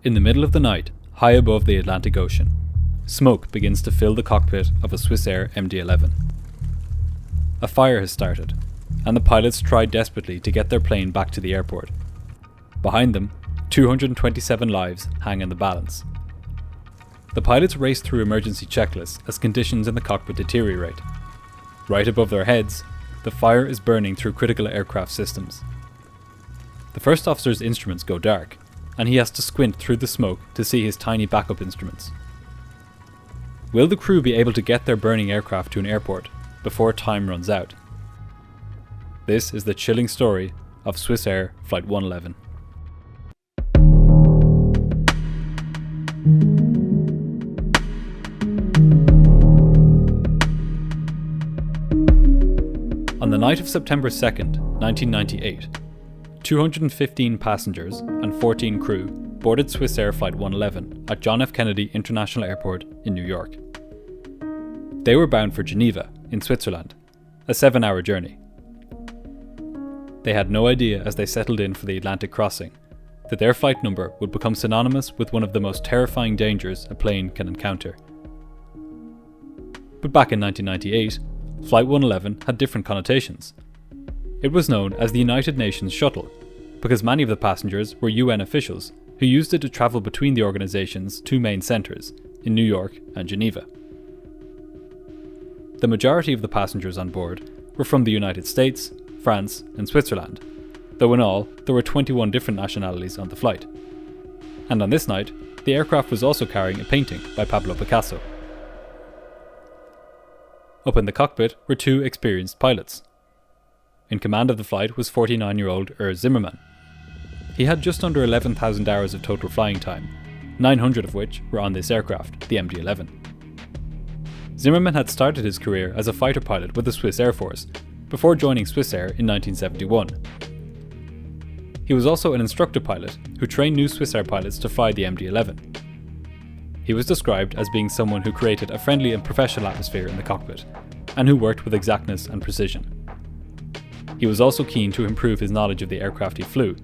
In the middle of the night, high above the Atlantic Ocean, smoke begins to fill the cockpit of a Swissair MD-11. A fire has started, and the pilots try desperately to get their plane back to the airport. Behind them, 227 lives hang in the balance. The pilots race through emergency checklists as conditions in the cockpit deteriorate. Right above their heads, the fire is burning through critical aircraft systems. The first officer's instruments go dark, and he has to squint through the smoke to see his tiny backup instruments. Will the crew be able to get their burning aircraft to an airport before time runs out? This is the chilling story of Swissair Flight 111. On the night of September 2nd, 1998, 215 passengers and 14 crew boarded Swissair Flight 111 at John F. Kennedy International Airport in New York. They were bound for Geneva, in Switzerland, a 7-hour journey. They had no idea as they settled in for the Atlantic crossing that their flight number would become synonymous with one of the most terrifying dangers a plane can encounter. But back in 1998, Flight 111 had different connotations. It was known as the United Nations Shuttle, because many of the passengers were UN officials who used it to travel between the organisation's two main centres, in New York and Geneva. The majority of the passengers on board were from the United States, France and Switzerland, though in all there were 21 different nationalities on the flight. And on this night, the aircraft was also carrying a painting by Pablo Picasso. Up in the cockpit were two experienced pilots. In command of the flight was 49-year-old Urs Zimmermann. He had just under 11,000 hours of total flying time, 900 of which were on this aircraft, the MD-11. Zimmermann had started his career as a fighter pilot with the Swiss Air Force, before joining Swissair in 1971. He was also an instructor pilot who trained new Swissair pilots to fly the MD-11. He was described as being someone who created a friendly and professional atmosphere in the cockpit, and who worked with exactness and precision. He was also keen to improve his knowledge of the aircraft he flew,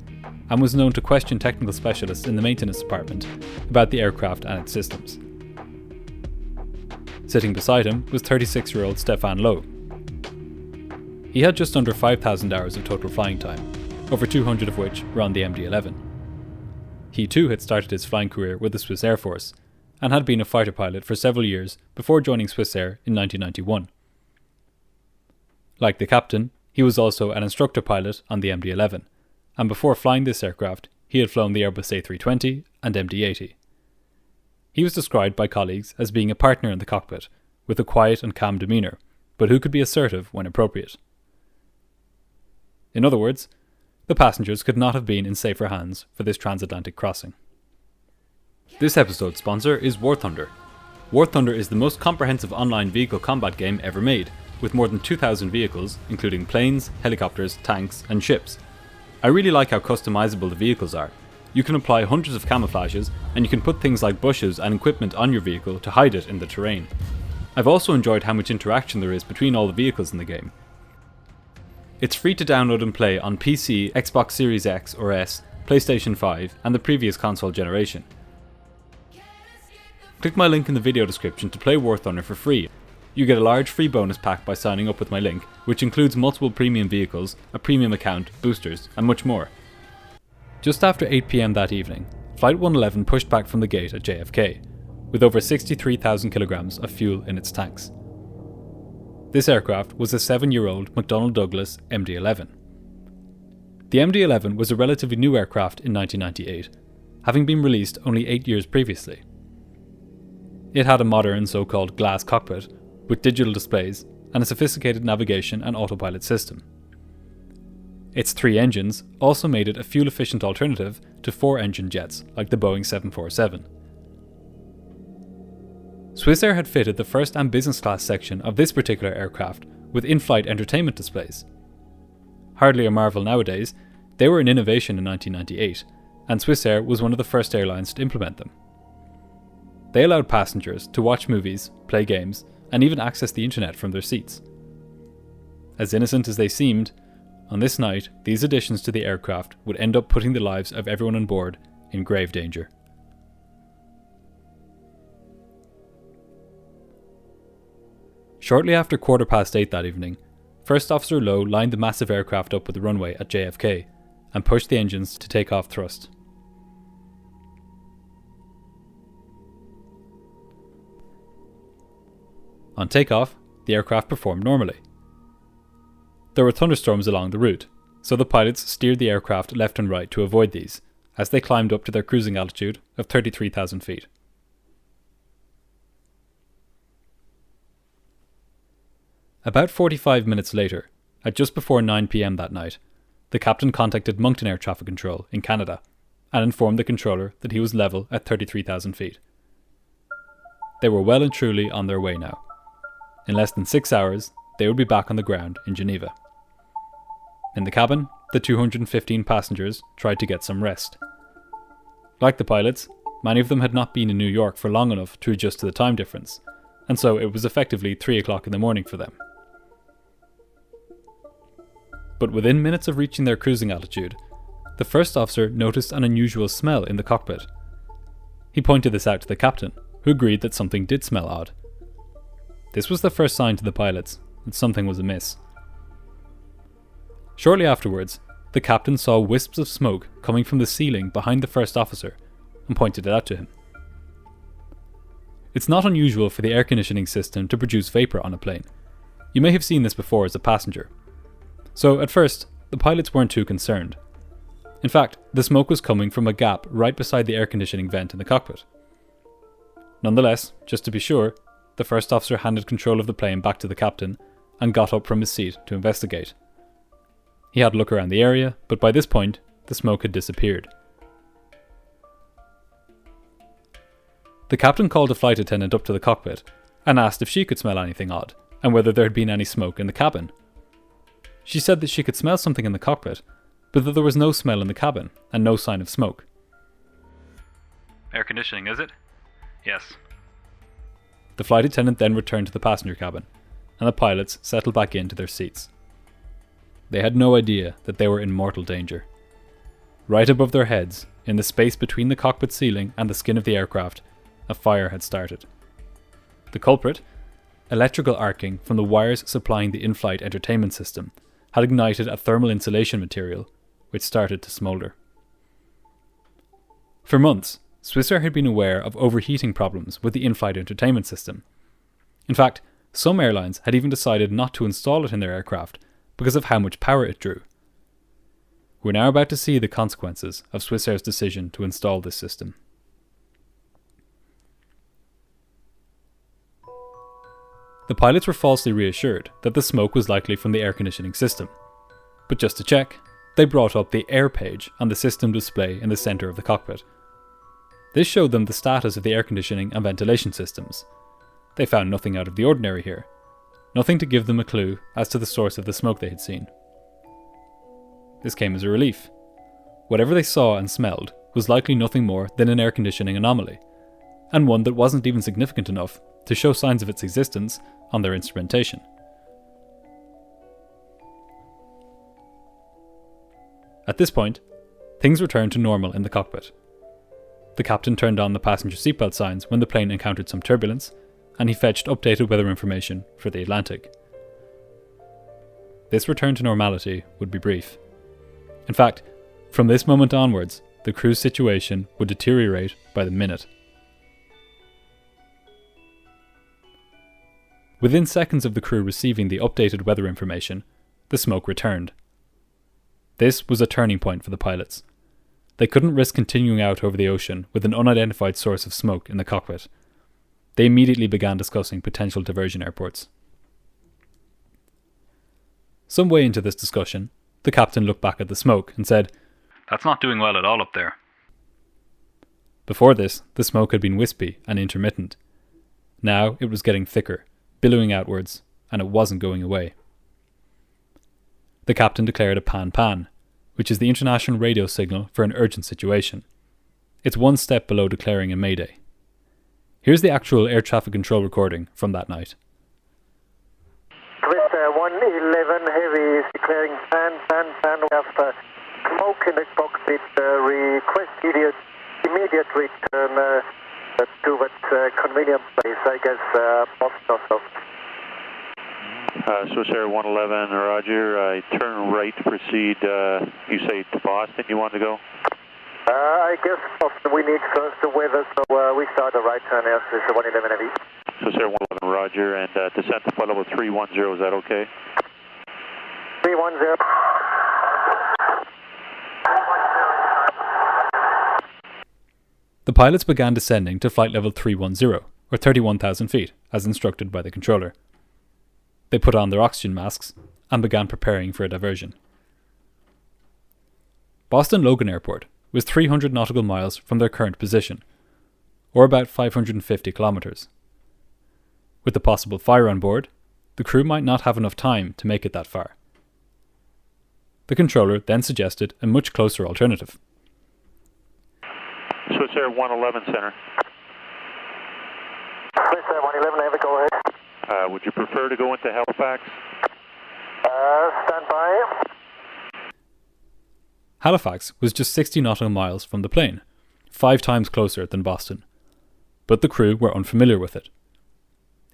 and was known to question technical specialists in the maintenance department about the aircraft and its systems. Sitting beside him was 36-year-old Stéphane Lowe. He had just under 5,000 hours of total flying time, over 200 of which were on the MD-11. He too had started his flying career with the Swiss Air Force, and had been a fighter pilot for several years before joining Swissair in 1991. Like the captain, he was also an instructor pilot on the MD-11, and before flying this aircraft, he had flown the Airbus A320 and MD-80. He was described by colleagues as being a partner in the cockpit, with a quiet and calm demeanour, but who could be assertive when appropriate. In other words, the passengers could not have been in safer hands for this transatlantic crossing. This episode's sponsor is War Thunder. War Thunder is the most comprehensive online vehicle combat game ever made, with more than 2,000 vehicles, including planes, helicopters, tanks, and ships. I really like how customizable the vehicles are. You can apply hundreds of camouflages, and you can put things like bushes and equipment on your vehicle to hide it in the terrain. I've also enjoyed how much interaction there is between all the vehicles in the game. It's free to download and play on PC, Xbox Series X or S, PlayStation 5, and the previous console generation. Click my link in the video description to play War Thunder for free. You get a large free bonus pack by signing up with my link, which includes multiple premium vehicles, a premium account, boosters, and much more. Just after 8 PM that evening, Flight 111 pushed back from the gate at JFK, with over 63,000 kilograms of fuel in its tanks. This aircraft was a 7-year-old McDonnell Douglas MD-11. The MD-11 was a relatively new aircraft in 1998, having been released only 8 years previously. It had a modern so-called glass cockpit, with digital displays and a sophisticated navigation and autopilot system. Its 3 engines also made it a fuel-efficient alternative to 4-engine jets like the Boeing 747. Swissair had fitted the first and business class section of this particular aircraft with in-flight entertainment displays. Hardly a marvel nowadays, they were an innovation in 1998, and Swissair was one of the first airlines to implement them. They allowed passengers to watch movies, play games, and even access the internet from their seats. As innocent as they seemed, on this night, these additions to the aircraft would end up putting the lives of everyone on board in grave danger. Shortly after 8:15 that evening, First Officer Lowe lined the massive aircraft up with the runway at JFK and pushed the engines to take off thrust. On takeoff, the aircraft performed normally. There were thunderstorms along the route, so the pilots steered the aircraft left and right to avoid these, as they climbed up to their cruising altitude of 33,000 feet. About 45 minutes later, at just before 9 PM that night, the captain contacted Moncton Air Traffic Control in Canada and informed the controller that he was level at 33,000 feet. They were well and truly on their way now. In less than 6 hours, they would be back on the ground in Geneva. In the cabin, the 215 passengers tried to get some rest. Like the pilots, many of them had not been in New York for long enough to adjust to the time difference, and so it was effectively 3 o'clock in the morning for them. But within minutes of reaching their cruising altitude, the first officer noticed an unusual smell in the cockpit. He pointed this out to the captain, who agreed that something did smell odd. This was the first sign to the pilots that something was amiss. Shortly afterwards, the captain saw wisps of smoke coming from the ceiling behind the first officer and pointed it out to him. It's not unusual for the air conditioning system to produce vapour on a plane. You may have seen this before as a passenger. So at first, the pilots weren't too concerned. In fact, the smoke was coming from a gap right beside the air conditioning vent in the cockpit. Nonetheless, just to be sure, the first officer handed control of the plane back to the captain and got up from his seat to investigate. He had a look around the area, but by this point, the smoke had disappeared. The captain called a flight attendant up to the cockpit and asked if she could smell anything odd and whether there had been any smoke in the cabin. She said that she could smell something in the cockpit, but that there was no smell in the cabin and no sign of smoke. Air conditioning, is it? Yes. The flight attendant then returned to the passenger cabin, and the pilots settled back into their seats. They had no idea that they were in mortal danger. Right above their heads, in the space between the cockpit ceiling and the skin of the aircraft, a fire had started. The culprit, electrical arcing from the wires supplying the in-flight entertainment system, had ignited a thermal insulation material, which started to smoulder. For months, Swissair had been aware of overheating problems with the in-flight entertainment system. In fact, some airlines had even decided not to install it in their aircraft because of how much power it drew. We're now about to see the consequences of Swissair's decision to install this system. The pilots were falsely reassured that the smoke was likely from the air conditioning system. But just to check, they brought up the air page on the system display in the centre of the cockpit. This showed them the status of the air conditioning and ventilation systems. They found nothing out of the ordinary here, nothing to give them a clue as to the source of the smoke they had seen. This came as a relief. Whatever they saw and smelled was likely nothing more than an air conditioning anomaly, and one that wasn't even significant enough to show signs of its existence on their instrumentation. At this point, things returned to normal in the cockpit. The captain turned on the passenger seatbelt signs when the plane encountered some turbulence, and he fetched updated weather information for the Atlantic. This return to normality would be brief. In fact, from this moment onwards, the crew's situation would deteriorate by the minute. Within seconds of the crew receiving the updated weather information, the smoke returned. This was a turning point for the pilots. They couldn't risk continuing out over the ocean with an unidentified source of smoke in the cockpit. They immediately began discussing potential diversion airports. Some way into this discussion, the captain looked back at the smoke and said, "That's not doing well at all up there." Before this, the smoke had been wispy and intermittent. Now it was getting thicker, billowing outwards, and it wasn't going away. The captain declared a pan-pan, which is the international radio signal for an urgent situation. It's one step below declaring a mayday. Here's the actual air traffic control recording from that night. Swissair 11 Heavy is declaring pan after smoke in the cockpit. Request immediate return towards convenient place, I guess, Moscow. Swissair MD-11, roger. Turn right to proceed, you say to Boston you want to go? I guess we need first the weather, so we start a right turn now, Swissair 111 heavy. Swissair MD-11, roger, and descent to flight level 310, is that okay? 310. The pilots began descending to flight level 310, or 31,000 feet, as instructed by the controller. They put on their oxygen masks and began preparing for a diversion. Boston Logan Airport was 300 nautical miles from their current position, or about 550 kilometers. With the possible fire on board, the crew might not have enough time to make it that far. The controller then suggested a much closer alternative. Swissair 111 Center. Swissair 111 heavy, go ahead. Would you prefer to go into Halifax? Stand by. Halifax was just 60 nautical miles from the plane, 5 times closer than Boston, but the crew were unfamiliar with it.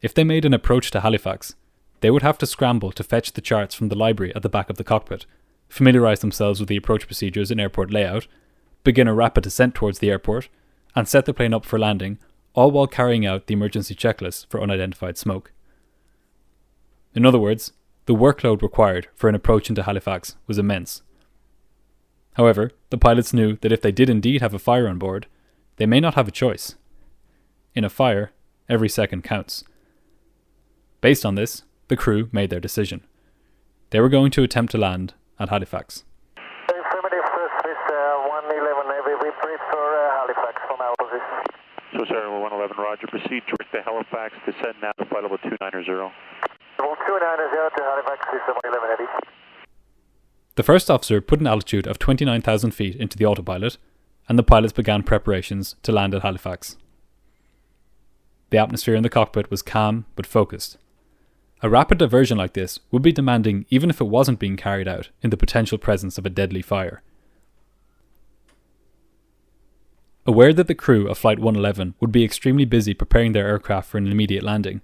If they made an approach to Halifax, they would have to scramble to fetch the charts from the library at the back of the cockpit, familiarise themselves with the approach procedures and airport layout, begin a rapid descent towards the airport, and set the plane up for landing, all while carrying out the emergency checklist for unidentified smoke. In other words, the workload required for an approach into Halifax was immense. However, the pilots knew that if they did indeed have a fire on board, they may not have a choice. In a fire, every second counts. Based on this, the crew made their decision. They were going to attempt to land at Halifax. Affirmative, Swissair 111 heavy, we prefer Halifax from our position. Swissair 111, roger. Proceed to Halifax, descend now to flight level 290. Level 290 to Halifax, Swissair 111 heavy. The first officer put an altitude of 29,000 feet into the autopilot, and the pilots began preparations to land at Halifax. The atmosphere in the cockpit was calm but focused. A rapid diversion like this would be demanding even if it wasn't being carried out in the potential presence of a deadly fire. Aware that the crew of Flight 111 would be extremely busy preparing their aircraft for an immediate landing,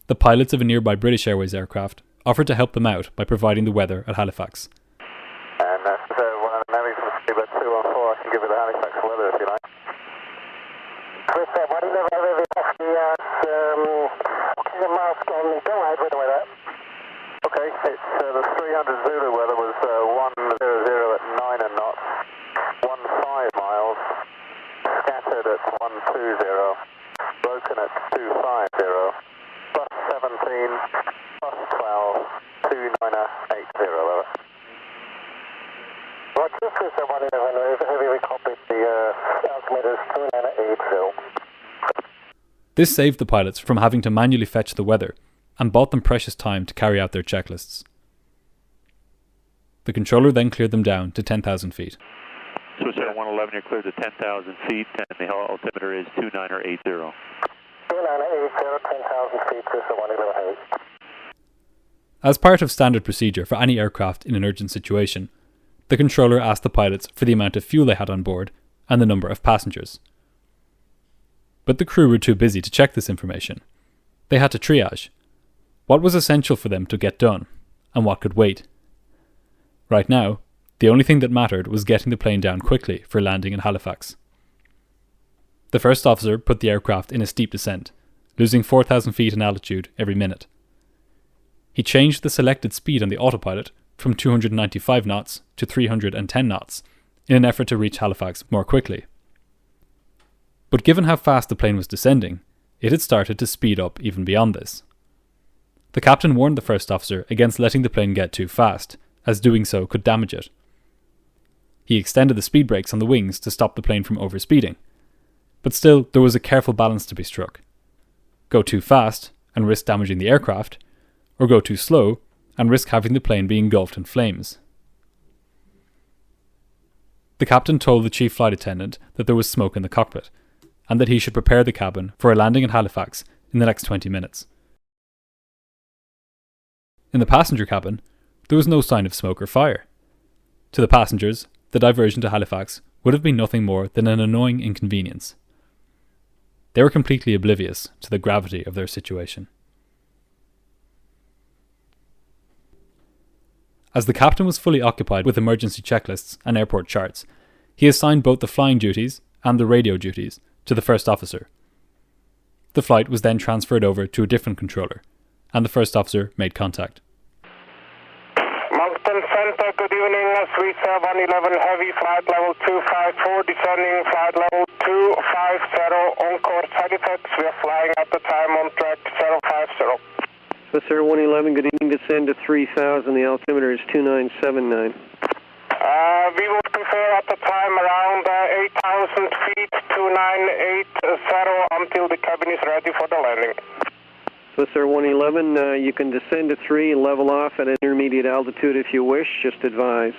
the pilots of a nearby British Airways aircraft offered to help them out by providing the weather at Halifax. And that's 111 from Speedbird 214, I can give you the Halifax weather if you like. Swissair 111 heavy, off the mask on the go ahead with the weather. Okay, it's the 300 Zulu weather was 100 at 9 knots, 15 miles, scattered at 120, broken at 250, plus 17, plus 12, 2980 over. Roger, Swissair 111 over, heavy, we copied the altimeters 2980. This saved the pilots from having to manually fetch the weather and bought them precious time to carry out their checklists. The controller then cleared them down to 10,000 feet. Swissair 111, you're cleared to 10,000 feet, and the altimeter is 2980. 2980, 10,000 feet, Swissair 111. As part of standard procedure for any aircraft in an urgent situation, the controller asked the pilots for the amount of fuel they had on board and the number of passengers. But the crew were too busy to check this information. They had to triage. What was essential for them to get done, and what could wait? Right now, the only thing that mattered was getting the plane down quickly for landing in Halifax. The first officer put the aircraft in a steep descent, losing 4,000 feet in altitude every minute. He changed the selected speed on the autopilot from 295 knots to 310 knots in an effort to reach Halifax more quickly. But given how fast the plane was descending, it had started to speed up even beyond this. The captain warned the first officer against letting the plane get too fast, as doing so could damage it. He extended the speed brakes on the wings to stop the plane from overspeeding, but still there was a careful balance to be struck. Go too fast and risk damaging the aircraft, or go too slow and risk having the plane be engulfed in flames. The captain told the chief flight attendant that there was smoke in the cockpit, and that he should prepare the cabin for a landing in Halifax in the next 20 minutes. In the passenger cabin, there was no sign of smoke or fire. To the passengers, the diversion to Halifax would have been nothing more than an annoying inconvenience. They were completely oblivious to the gravity of their situation. As the captain was fully occupied with emergency checklists and airport charts, he assigned both the flying duties and the radio duties to the first officer. The flight was then transferred over to a different controller, and the first officer made contact. Moncton Center, good evening. Swissair MD-11 Heavy, flight level 254, descending flight level 250, on course side effects. We are flying at the time on track 050. Swissair MD-11, good evening, descend to 3000, the altimeter is 2979. We would prefer at the time around 8,000 feet, 2980 until the cabin is ready for the landing. Swissair MD-11, you can descend to 3 and level off at an intermediate altitude if you wish, just advise.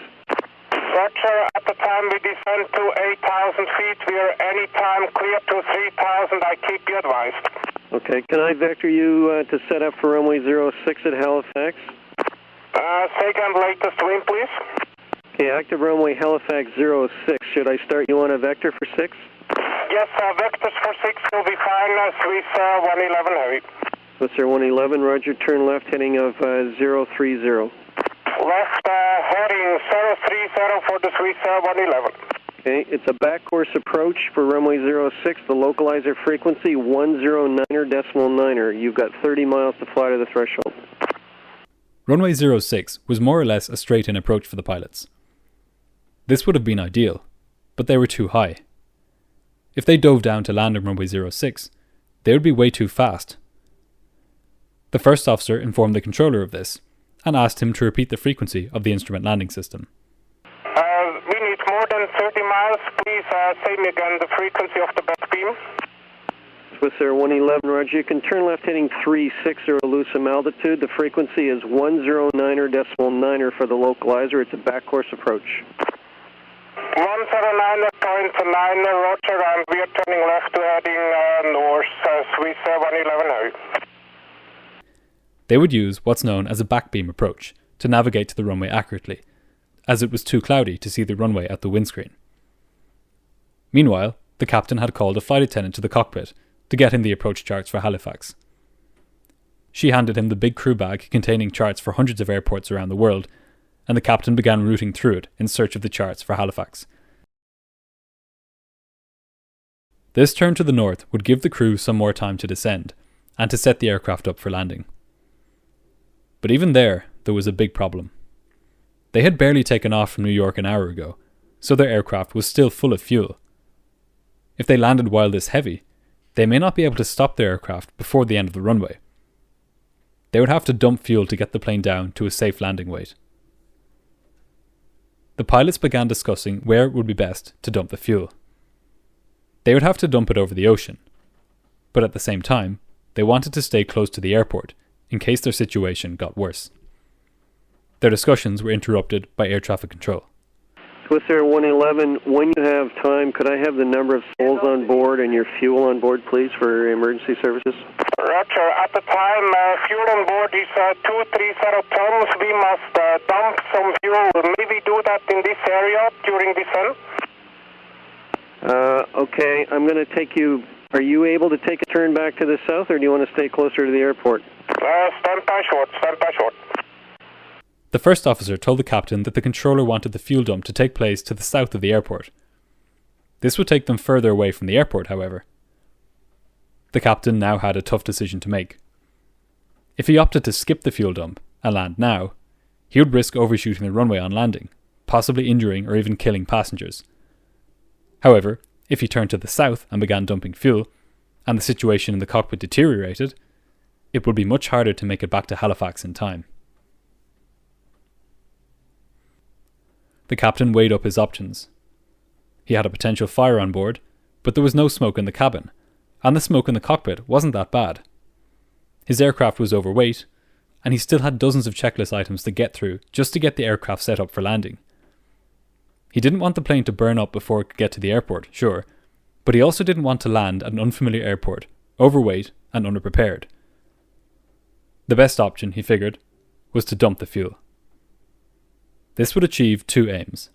Roger, at the time we descend to 8,000 feet, we are anytime clear to 3,000, I keep you advised. Okay, can I vector you to set up for runway 06 at Halifax? Second latest wind, please. Okay, active runway Halifax 06. Should I start you on a vector for 6? Yes, vectors for 6 will be fine. Swissair MD-11 Heavy. Swissair MD-11, roger, turn left heading of 030. Left heading 030 for the Swissair MD-11. Okay, it's a back course approach for runway 06, the localizer frequency 109.9. You've got 30 miles to fly to the threshold. Runway 06 was more or less a straight-in approach for the pilots. This would have been ideal, but they were too high. If they dove down to land on runway 06, they would be way too fast. The first officer informed the controller of this, and asked him to repeat the frequency of the instrument landing system. We need more than 30 miles. Please say me again the frequency of the back beam. Swissair MD-11, roger. You can turn left heading 360 Lucem altitude. The frequency is 109.9 for the localizer. It's a back course approach. 109.9, roger, and we are turning left to heading north, Swissair MD-11 Heavy. They would use what's known as a backbeam approach to navigate to the runway accurately, as it was too cloudy to see the runway at the windscreen. Meanwhile, the captain had called a flight attendant to the cockpit to get him the approach charts for Halifax. She handed him the big crew bag containing charts for hundreds of airports around the world, and the captain began routing through it in search of the charts for Halifax. This turn to the north would give the crew some more time to descend, and to set the aircraft up for landing. But even there was a big problem. They had barely taken off from New York an hour ago, so their aircraft was still full of fuel. If they landed while this heavy, they may not be able to stop their aircraft before the end of the runway. They would have to dump fuel to get the plane down to a safe landing weight. The pilots began discussing where it would be best to dump the fuel. They would have to dump it over the ocean, but at the same time, they wanted to stay close to the airport in case their situation got worse. Their discussions were interrupted by air traffic control. Swissair MD-11, when you have time, could I have the number of souls on board and your fuel on board, please, for emergency services? Roger, at the time, fuel on board is 230 tons. We must dump some fuel. Maybe do that in this area during descent. Okay, I'm going to take you. Are you able to take a turn back to the south, or do you want to stay closer to the airport? Stand by short, stand by short. The first officer told the captain that the controller wanted the fuel dump to take place to the south of the airport. This would take them further away from the airport, however. The captain now had a tough decision to make. If he opted to skip the fuel dump and land now, he would risk overshooting the runway on landing, possibly injuring or even killing passengers. However, if he turned to the south and began dumping fuel, and the situation in the cockpit deteriorated, it would be much harder to make it back to Halifax in time. The captain weighed up his options. He had a potential fire on board, but there was no smoke in the cabin, and the smoke in the cockpit wasn't that bad. His aircraft was overweight, and he still had dozens of checklist items to get through just to get the aircraft set up for landing. He didn't want the plane to burn up before it could get to the airport, sure, but he also didn't want to land at an unfamiliar airport, overweight and underprepared. The best option, he figured, was to dump the fuel. This would achieve two aims.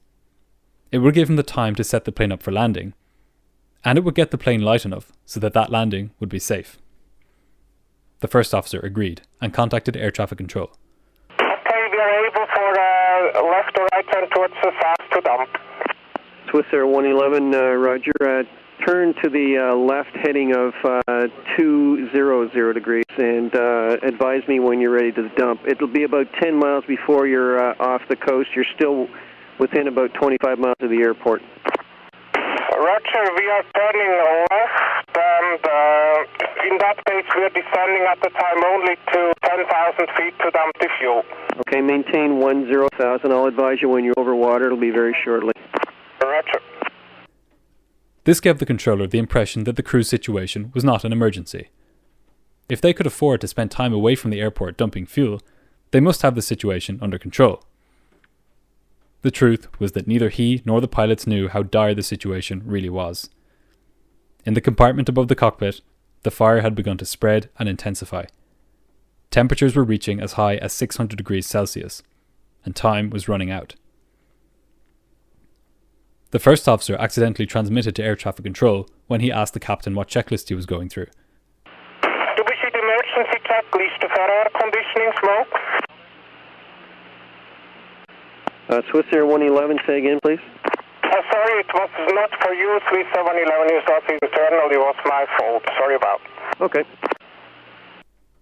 It would give him the time to set the plane up for landing, and it would get the plane light enough so that landing would be safe. The first officer agreed and contacted air traffic control. Okay, we are able for left or right turn towards the south to dump. Swissair 111, roger. Turn to the left heading of 200 degrees and advise me when you're ready to dump. It'll be about 10 miles before you're off the coast. You're still within about 25 miles of the airport. Roger, we are turning left, and in that case we are descending at the time only to 10,000 feet to dump the fuel. Okay, maintain 10,000. I'll advise you when you're over water. It'll be very shortly. Roger. This gave the controller the impression that the crew's situation was not an emergency. If they could afford to spend time away from the airport dumping fuel, they must have the situation under control. The truth was that neither he nor the pilots knew how dire the situation really was. In the compartment above the cockpit, the fire had begun to spread and intensify. Temperatures were reaching as high as 600 degrees Celsius, and time was running out. The first officer accidentally transmitted to air traffic control when he asked the captain what checklist he was going through. Do we see the emergency checklist for air conditioning smoke? Swissair 111, say again, please. Sorry, it was not for you, Swissair 111. It was internal. It was my fault. Sorry about. Okay.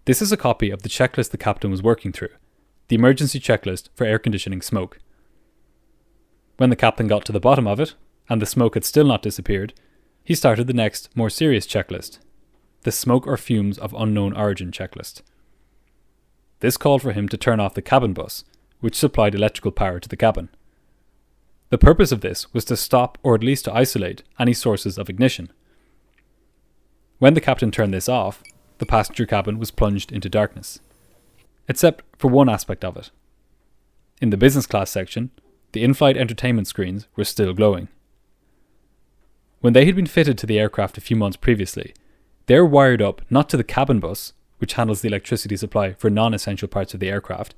This is a copy of the checklist the captain was working through, the emergency checklist for air conditioning smoke. When the captain got to the bottom of it, and the smoke had still not disappeared, he started the next, more serious checklist, the smoke or fumes of unknown origin checklist. This called for him to turn off the cabin bus, which supplied electrical power to the cabin. The purpose of this was to stop or at least to isolate any sources of ignition. When the captain turned this off, the passenger cabin was plunged into darkness. Except for one aspect of it. In the business class section, the in-flight entertainment screens were still glowing. When they had been fitted to the aircraft a few months previously, they were wired up not to the cabin bus, which handles the electricity supply for non-essential parts of the aircraft,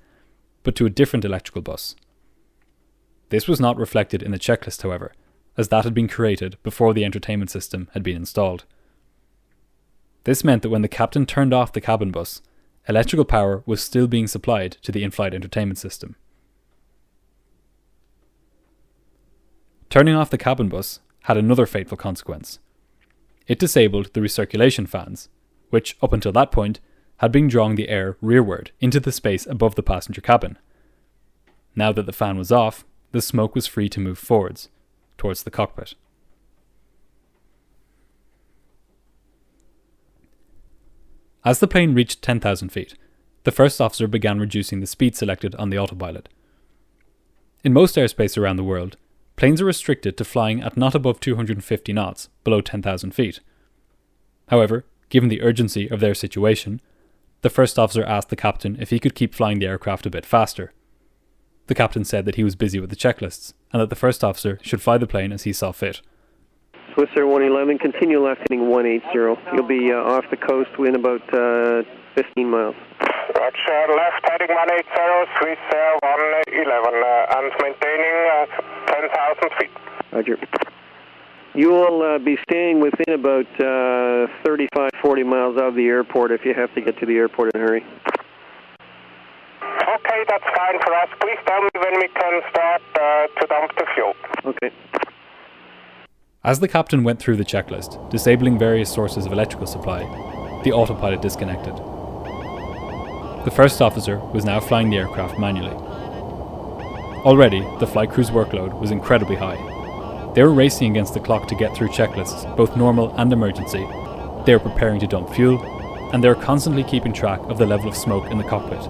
but to a different electrical bus. This was not reflected in the checklist, however, as that had been created before the entertainment system had been installed. This meant that when the captain turned off the cabin bus, electrical power was still being supplied to the in-flight entertainment system. Turning off the cabin bus had another fateful consequence. It disabled the recirculation fans, which, up until that point, had been drawing the air rearward into the space above the passenger cabin. Now that the fan was off, the smoke was free to move forwards, towards the cockpit. As the plane reached 10,000 feet, the first officer began reducing the speed selected on the autopilot. In most airspace around the world, planes are restricted to flying at not above 250 knots, below 10,000 feet. However, given the urgency of their situation, the first officer asked the captain if he could keep flying the aircraft a bit faster. The captain said that he was busy with the checklists, and that the first officer should fly the plane as he saw fit. Swissair 111, continue left heading 180. You'll be off the coast in about 15 miles. Roger, left heading 180, Swissair 111, and maintaining 10,000 feet. Roger. You will be staying within about 35-40 miles of the airport if you have to get to the airport in a hurry. Okay, that's fine for us. Please tell me when we can start to dump the fuel. Okay. As the captain went through the checklist, disabling various sources of electrical supply, the autopilot disconnected. The first officer was now flying the aircraft manually. Already, the flight crew's workload was incredibly high. They were racing against the clock to get through checklists, both normal and emergency. They were preparing to dump fuel, and they were constantly keeping track of the level of smoke in the cockpit.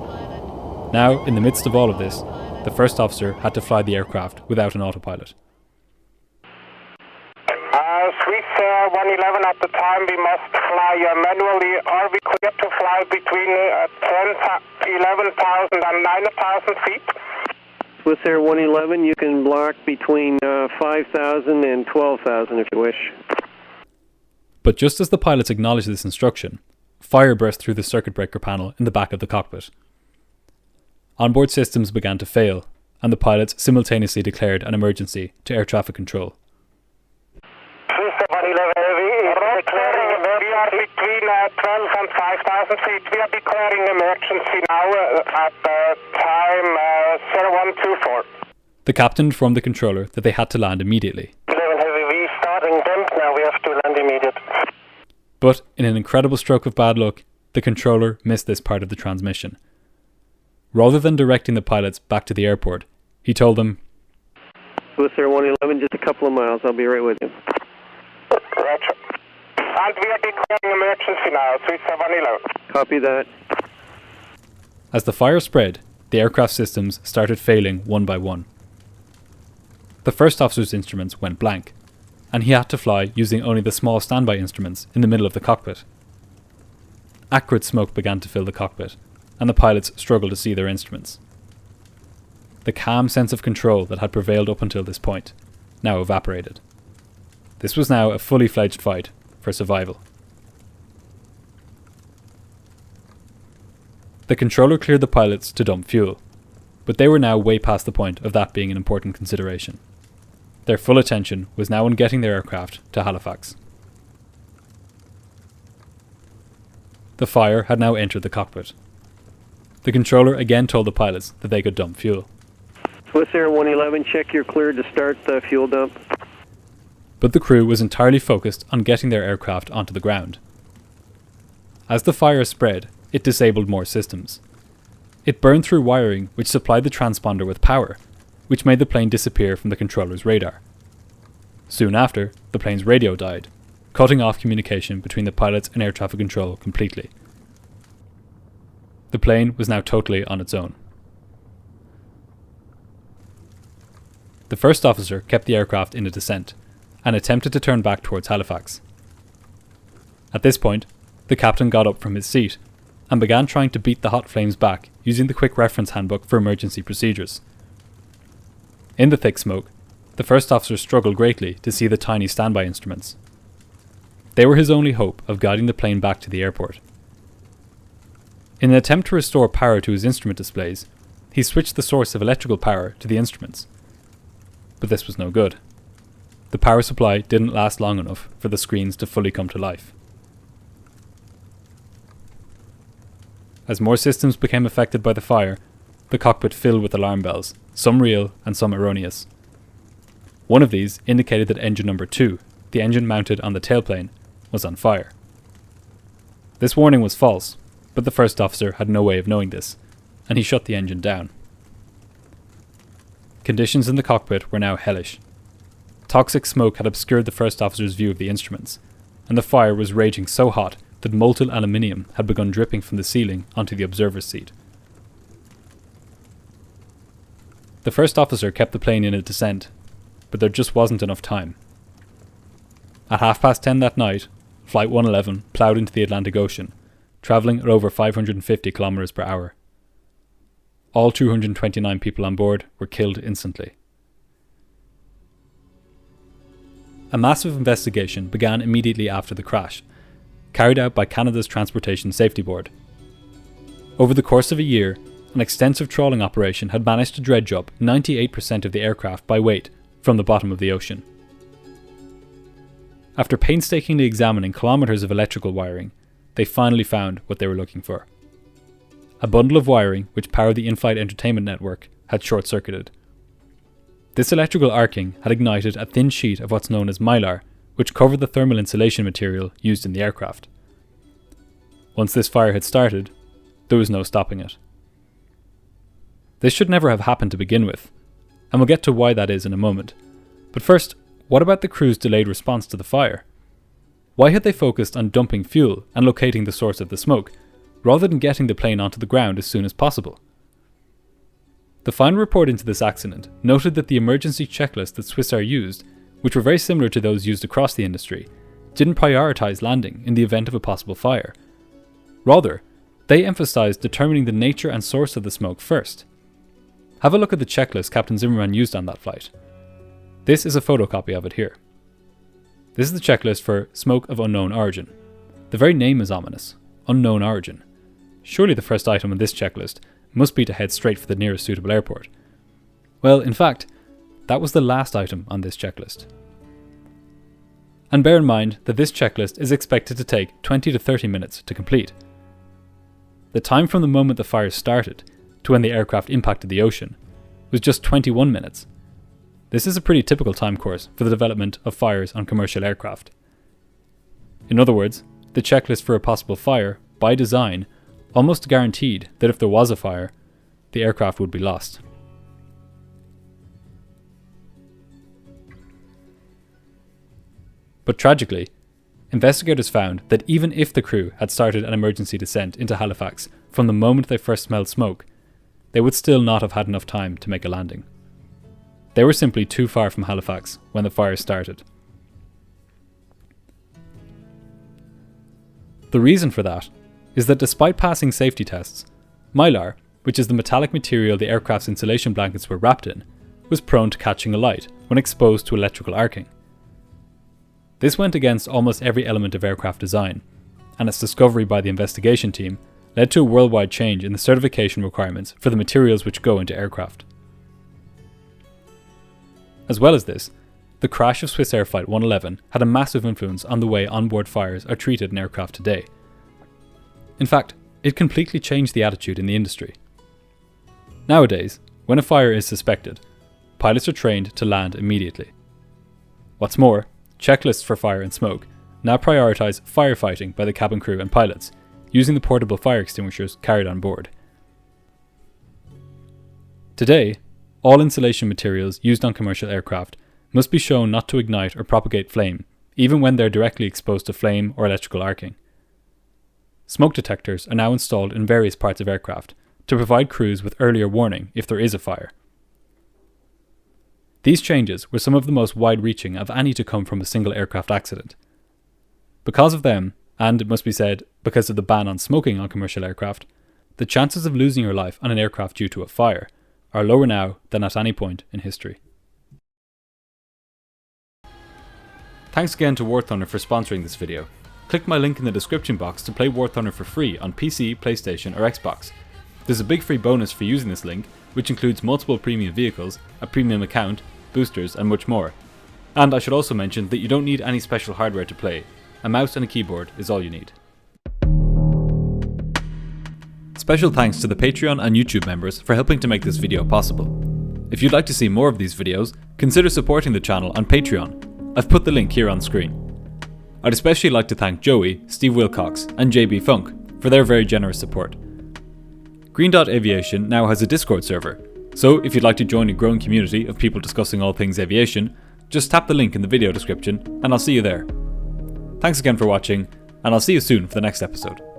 Now, in the midst of all of this, the first officer had to fly the aircraft without an autopilot. Swissair 111, at the time we must fly manually. Are we clear to fly between 11,000 and 9,000 feet? Swissair 111, you can block between 5,000 and 12,000 if you wish. But just as the pilots acknowledged this instruction, fire burst through the circuit breaker panel in the back of the cockpit. Onboard systems began to fail, and the pilots simultaneously declared an emergency to air traffic control. Swissair 111, we are between between 12 and 5,000 feet. We are declaring emergency now at time 0124. The captain informed the controller that they had to land immediately. 11 Heavy, we starting dump now, we have to land immediate. But in an incredible stroke of bad luck, the controller missed this part of the transmission. Rather than directing the pilots back to the airport, he told them, Swissair 111, just a couple of miles, I'll be right with you. Roger. And we are declaring emergency now, Swissair 111. Copy that. As the fire spread, the aircraft systems started failing one by one. The first officer's instruments went blank, and he had to fly using only the small standby instruments in the middle of the cockpit. Acrid smoke began to fill the cockpit, and the pilots struggled to see their instruments. The calm sense of control that had prevailed up until this point now evaporated. This was now a fully fledged fight for survival. The controller cleared the pilots to dump fuel, but they were now way past the point of that being an important consideration. Their full attention was now on getting their aircraft to Halifax. The fire had now entered the cockpit. The controller again told the pilots that they could dump fuel. Swissair 111, check you're cleared to start the fuel dump. But the crew was entirely focused on getting their aircraft onto the ground. As the fire spread, it disabled more systems. It burned through wiring which supplied the transponder with power, which made the plane disappear from the controller's radar. Soon after, the plane's radio died, cutting off communication between the pilots and air traffic control completely. The plane was now totally on its own. The first officer kept the aircraft in a descent, and attempted to turn back towards Halifax. At this point, the captain got up from his seat, and began trying to beat the hot flames back using the quick reference handbook for emergency procedures. In the thick smoke, the first officer struggled greatly to see the tiny standby instruments. They were his only hope of guiding the plane back to the airport. In an attempt to restore power to his instrument displays, he switched the source of electrical power to the instruments. But this was no good. The power supply didn't last long enough for the screens to fully come to life. As more systems became affected by the fire, the cockpit filled with alarm bells, some real and some erroneous. One of these indicated that engine number 2, the engine mounted on the tailplane, was on fire. This warning was false, but the first officer had no way of knowing this, and he shut the engine down. Conditions in the cockpit were now hellish. Toxic smoke had obscured the first officer's view of the instruments, and the fire was raging so hot that molten aluminium had begun dripping from the ceiling onto the observer's seat. The first officer kept the plane in a descent, but there just wasn't enough time. At 10:30 that night, Flight 111 ploughed into the Atlantic Ocean, travelling at over 550 kilometers per hour. All 229 people on board were killed instantly. A massive investigation began immediately after the crash, carried out by Canada's Transportation Safety Board. Over the course of a year, an extensive trawling operation had managed to dredge up 98% of the aircraft by weight from the bottom of the ocean. After painstakingly examining kilometres of electrical wiring, they finally found what they were looking for. A bundle of wiring which powered the in-flight entertainment network had short-circuited. This electrical arcing had ignited a thin sheet of what's known as mylar, which covered the thermal insulation material used in the aircraft. Once this fire had started, there was no stopping it. This should never have happened to begin with, and we'll get to why that is in a moment. But first, what about the crew's delayed response to the fire? Why had they focused on dumping fuel and locating the source of the smoke, rather than getting the plane onto the ground as soon as possible? The final report into this accident noted that the emergency checklist that Swissair used, which were very similar to those used across the industry, didn't prioritise landing in the event of a possible fire. Rather, they emphasised determining the nature and source of the smoke first. Have a look at the checklist Captain Zimmerman used on that flight. This is a photocopy of it here. This is the checklist for smoke of unknown origin. The very name is ominous. Unknown origin. Surely the first item on this checklist must be to head straight for the nearest suitable airport. Well, in fact, that was the last item on this checklist. And bear in mind that this checklist is expected to take 20 to 30 minutes to complete. The time from the moment the fire started to when the aircraft impacted the ocean was just 21 minutes. This is a pretty typical time course for the development of fires on commercial aircraft. In other words, the checklist for a possible fire, by design, almost guaranteed that if there was a fire, the aircraft would be lost. But tragically, investigators found that even if the crew had started an emergency descent into Halifax from the moment they first smelled smoke, they would still not have had enough time to make a landing. They were simply too far from Halifax when the fire started. The reason for that is that despite passing safety tests, mylar, which is the metallic material the aircraft's insulation blankets were wrapped in, was prone to catching alight when exposed to electrical arcing. This went against almost every element of aircraft design, and its discovery by the investigation team led to a worldwide change in the certification requirements for the materials which go into aircraft. As well as this, the crash of Swissair Flight 111 had a massive influence on the way onboard fires are treated in aircraft today. In fact, it completely changed the attitude in the industry. Nowadays, when a fire is suspected, pilots are trained to land immediately. What's more, checklists for fire and smoke now prioritise firefighting by the cabin crew and pilots, using the portable fire extinguishers carried on board. Today, all insulation materials used on commercial aircraft must be shown not to ignite or propagate flame, even when they're directly exposed to flame or electrical arcing. Smoke detectors are now installed in various parts of aircraft to provide crews with earlier warning if there is a fire. These changes were some of the most wide-reaching of any to come from a single aircraft accident. Because of them, and it must be said, because of the ban on smoking on commercial aircraft, the chances of losing your life on an aircraft due to a fire are lower now than at any point in history. Thanks again to War Thunder for sponsoring this video. Click my link in the description box to play War Thunder for free on PC, PlayStation or Xbox. There's a big free bonus for using this link, which includes multiple premium vehicles, a premium account, boosters and much more. And I should also mention that you don't need any special hardware to play. A mouse and a keyboard is all you need. Special thanks to the Patreon and YouTube members for helping to make this video possible. If you'd like to see more of these videos, consider supporting the channel on Patreon. I've put the link here on screen. I'd especially like to thank Joey, Steve Wilcox and JB Funk for their very generous support. Green Dot Aviation now has a Discord server, so if you'd like to join a growing community of people discussing all things aviation, just tap the link in the video description and I'll see you there. Thanks again for watching, and I'll see you soon for the next episode.